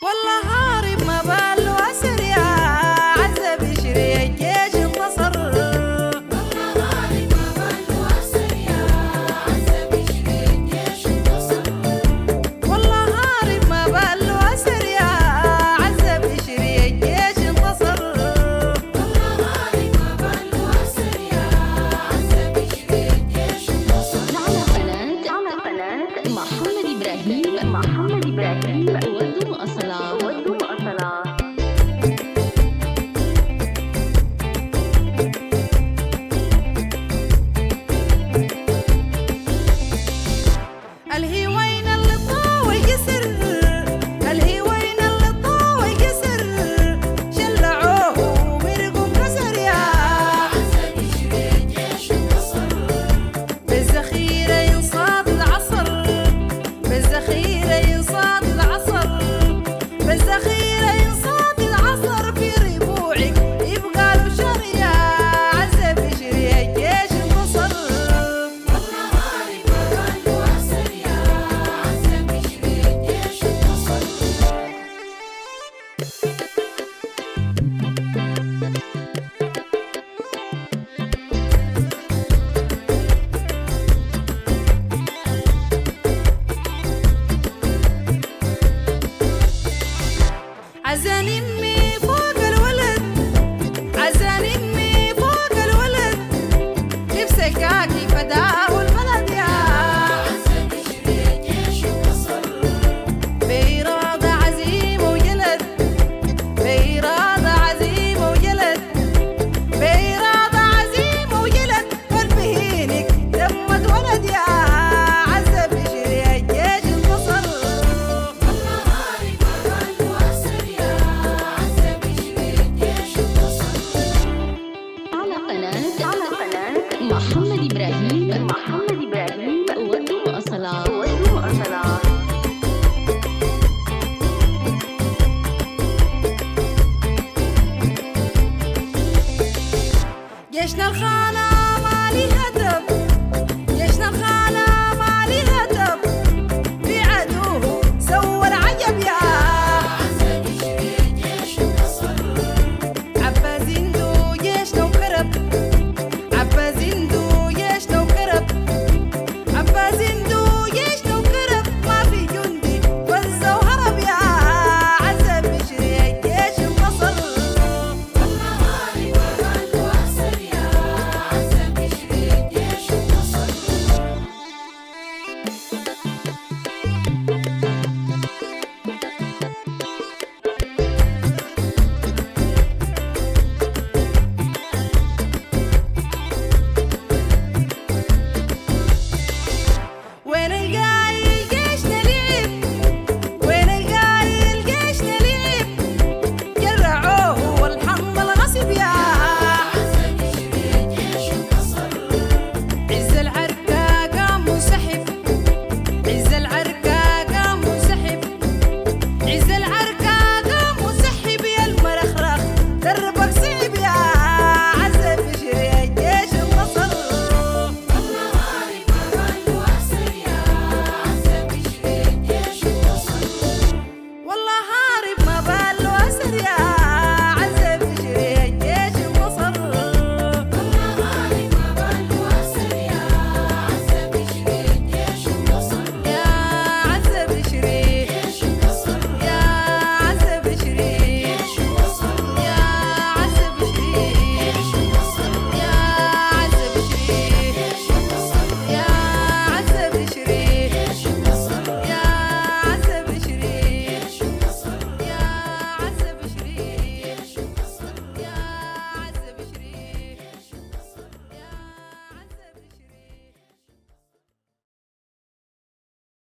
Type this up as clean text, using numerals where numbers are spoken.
والله هارب ما باله أسر يا عزة بشري الجيش انتصر. والله هارب ما باله أسر يا عزة بشري الجيش انتصر. والله هارب ما باله أسر يا عزة بشري الجيش انتصر. والله هارب ما باله أسر يا عزة بشري الجيش انتصر. على قناة محمد إبراهيم ودوا أصلا. الهي وين اللي طاوي جسر، الهي وين اللي طاوي جسر، شلعوه ومرقوا كسر يا عزة بشري الجيش انتصر. بالذخيرة ينصاد العصر، بالذخيرة ينصاد العصر، بالذخيرة ينصاد العصر، في ربوعك يبقى له شر يا عزة بشري الجيش انتصر. والله هارب ما باله أسر يا عزة بشري الجيش انتصر. عزان امي فوق الولد، عزان امي فوق الولد، لبسك كاكي فداء